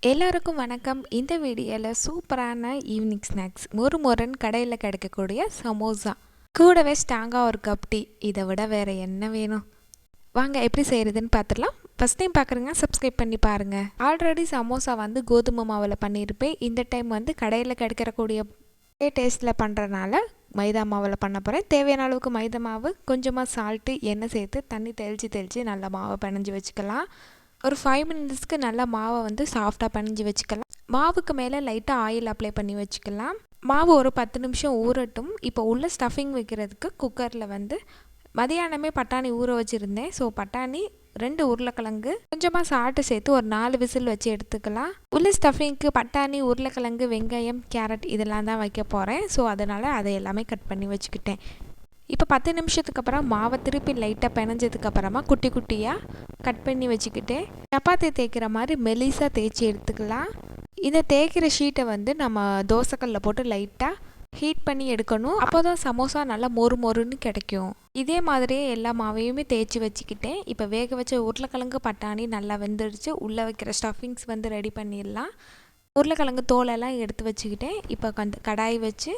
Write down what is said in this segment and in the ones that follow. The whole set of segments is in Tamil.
எல்லாருக்கும் வணக்கம். இந்த வீடியோவில் சூப்பரான ஈவினிங் ஸ்நாக்ஸ் மொறுன்னு கடையில் கிடைக்கக்கூடிய சமோசா கூடவே ஸ்ட்ராங்காக ஒரு கப் டீ. இதை விட வேறு என்ன வேணும்? வாங்க எப்படி செய்கிறதுன்னு பார்த்துடலாம். ஃபஸ்ட் டைம் பார்க்குறீங்க சப்ஸ்கிரைப் பண்ணி பாருங்கள். ஆல்ரெடி சமோசா கோதுமை மாவில் பண்ணியிருப்பேன். இந்த டைம் கடையில் கிடைக்கிறக்கூடிய டேஸ்ட்டில் பண்ணுறதுனால மைதா மாவில் பண்ண போகிறேன். தேவையான அளவுக்கு மைதா மாவு, கொஞ்சமாக சால்ட்டு, எண்ணெய் சேர்த்து தண்ணி தெளித்து நல்லா மாவை பிணைஞ்சி வச்சுக்கலாம். ஒரு 5 மினிட்ஸ்க்கு நல்லா மாவை சாஃப்டாக பிணைஞ்சி வச்சுக்கலாம். மாவுக்கு மேலே லைட்டாக ஆயில் அப்ளை பண்ணி வச்சுக்கலாம். மாவு ஒரு 10 நிமிஷம் ஊறட்டும். இப்போ உள்ள ஸ்டஃபிங் வைக்கிறதுக்கு குக்கரில் மதியானமே பட்டாணி ஊற வச்சுருந்தேன். ஸோ பட்டாணி, 2 உருளைக்கிழங்கு, கொஞ்சமாக சால்ட்டு சேர்த்து ஒரு 4 விசில் வச்சு எடுத்துக்கலாம். உள்ள ஸ்டஃபிங்க்கு பட்டாணி, உருளைக்கிழங்கு, வெங்காயம், கேரட் இதெல்லாம் தான் வைக்க போகிறேன். ஸோ அதனால் அதை எல்லாமே கட் பண்ணி வச்சுக்கிட்டேன். இப்போ 10 நிமிஷத்துக்கு அப்புறம் மாவை திருப்பி லைட்டாக பிணைஞ்சதுக்கப்புறமா குட்டி குட்டியாக கட் பண்ணி வச்சுக்கிட்டு சப்பாத்தி தேய்க்கிற மாதிரி மெலிசாக தேய்ச்சி எடுத்துக்கலாம். இந்த தேய்க்கிற ஷீட்டை நம்ம தோசைக்கல்லில் போட்டு லைட்டாக ஹீட் பண்ணி எடுக்கணும். அப்போ தான் சமோசா நல்லா மொறுன்னு கிடைக்கும். இதே மாதிரியே எல்லா மாவையுமே தேய்ச்சி வச்சுக்கிட்டேன். இப்போ வேக வச்ச உருளைக்கிழங்கு, பட்டாணி நல்லா வெந்துடுச்சு. உள்ளே வைக்கிற ஸ்டஃபிங்ஸ் ரெடி பண்ணிடலாம். உருளைக்கிழங்கு தோலெல்லாம் எடுத்து வச்சுக்கிட்டேன். இப்போ கடாய் வச்சு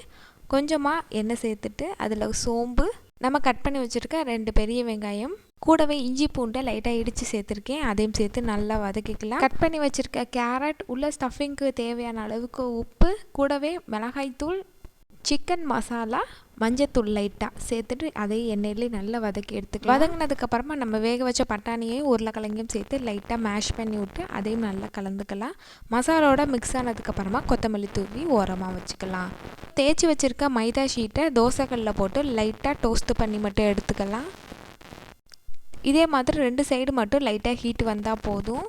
கொஞ்சமாக எண்ணெய் சேர்த்துட்டு அதில் சோம்பு, நம்ம கட் பண்ணி வச்சுருக்க 2 பெரிய வெங்காயம், கூடவே இஞ்சி பூண்டை லைட்டாக இடித்து சேர்த்துருக்கேன். அதையும் சேர்த்து நல்லா வதக்கிக்கலாம். கட் பண்ணி வச்சுருக்க கேரட், உள்ள ஸ்டஃபிங்க்கு தேவையான அளவுக்கு உப்பு, கூடவே மிளகாய்த்தூள், சிக்கன் மசாலா, மஞ்சத்தூள் லைட்டாக சேர்த்துட்டு அதையும் எண்ணெயிலே நல்லா வதக்கி எடுத்துக்கலாம். வதங்கினதுக்கப்புறமா நம்ம வேக வச்ச பட்டாணியையும் உருளைக்கிழங்கையும் சேர்த்து லைட்டாக மேஷ் பண்ணி விட்டு அதையும் நல்லா கலந்துக்கலாம். மசாலோட மிக்ஸ் ஆனதுக்கப்புறமா கொத்தமல்லி தூவி ஓரமாக வச்சுக்கலாம். தேய்ச்சி வச்சுருக்க மைதா ஷீட்டை தோசைக்கல்லில் போட்டு லைட்டாக டோஸ்ட் பண்ணி மட்டும் எடுத்துக்கலாம். இதே மாதிரி 2 சைடு மட்டும் லைட்டாக ஹீட் வந்தால் போதும்.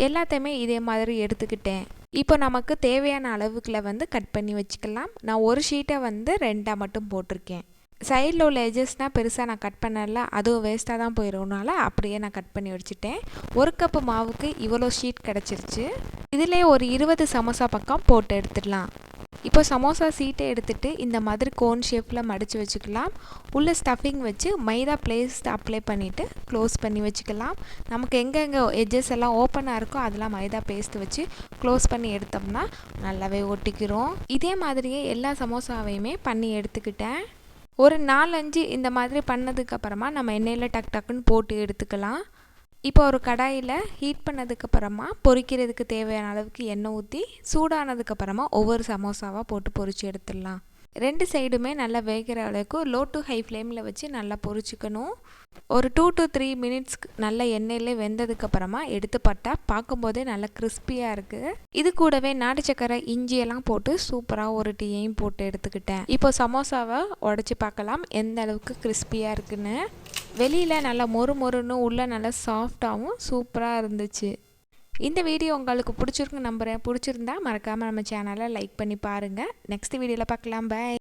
எல்லாத்தையுமே இதே மாதிரி எடுத்துக்கிட்டேன். இப்போ நமக்கு தேவையான அளவுக்குள்ள கட் பண்ணி வச்சுக்கலாம். நான் ஒரு ஷீட்டை 2ஆக மட்டும் போட்டிருக்கேன். சைடில் உள்ள எஜஸ்னால் பெருசாக நான் கட் பண்ணல, அதுவும் வேஸ்ட்டாக தான் போயிடும்னால அப்படியே நான் கட் பண்ணி வச்சுட்டேன். 1 கப்பு மாவுக்கு இவ்வளோ ஷீட் கிடச்சிருச்சு. இதிலே ஒரு 20 சமோசா பக்கம் போட்டு எடுத்துடலாம். இப்போ சமோசா சீட்டை எடுத்துகிட்டு இந்த மாதிரி கோன் ஷேப்பில் மடித்து வச்சுக்கலாம். உள்ள ஸ்டஃபிங் வச்சு மைதா பேஸ்ட் அப்ளை பண்ணிவிட்டு க்ளோஸ் பண்ணி வச்சுக்கலாம். நமக்கு எங்கெங்கே எட்ஜஸ் எல்லாம் ஓப்பனாக இருக்கோ அதெல்லாம் மைதா பேஸ்ட் வச்சு க்ளோஸ் பண்ணி எடுத்தோம்னா நல்லாவே ஒட்டிக்கிறோம். இதே மாதிரியே எல்லா சமோசாவையுமே பண்ணி எடுத்துக்கிட்டேன். ஒரு 4-5 இந்த மாதிரி பண்ணதுக்கப்புறமா நம்ம எண்ணெயில் டக்குன்னு போட்டு எடுத்துக்கலாம். இப்போ ஒரு கடாயில் ஹீட் பண்ணதுக்கப்புறமா பொரிக்கிறதுக்கு தேவையான அளவுக்கு எண்ணெய் ஊற்றி சூடானதுக்கப்புறமா ஒவ்வொரு சமோசாவாக போட்டு பொரித்து எடுத்துடலாம். 2 சைடுமே நல்லா வேகிற அளவுக்கு லோ டு ஹை ஃப்ளேமில் வச்சு நல்லா பொரிச்சிக்கணும். ஒரு 2 to 3 மினிட்ஸ்க்கு நல்லா எண்ணெயிலே வெந்ததுக்கப்புறமா எடுத்து பார்க்கும்போதே நல்லா கிறிஸ்பியாக இருக்குது. இது கூடவே நாட்டு சக்கரை, இஞ்சியெல்லாம் போட்டு சூப்பராக ஒரு டீயையும் போட்டு எடுத்துக்கிட்டேன். இப்போ சமோசாவை உடச்சி பார்க்கலாம் எந்த அளவுக்கு கிறிஸ்பியாக இருக்குன்னு. வெளியில் நல்லா மொறுன்னு, உள்ளே நல்லா சாஃப்டாகவும் சூப்பராக இருந்துச்சு. இந்த வீடியோ உங்களுக்கு பிடிச்சிருக்குன்னு நம்புகிறேன். பிடிச்சிருந்தா மறக்காமல் நம்ம சேனலை லைக் பண்ணி பாருங்கள். நெக்ஸ்ட் வீடியோவில் பார்க்கலாம். பை.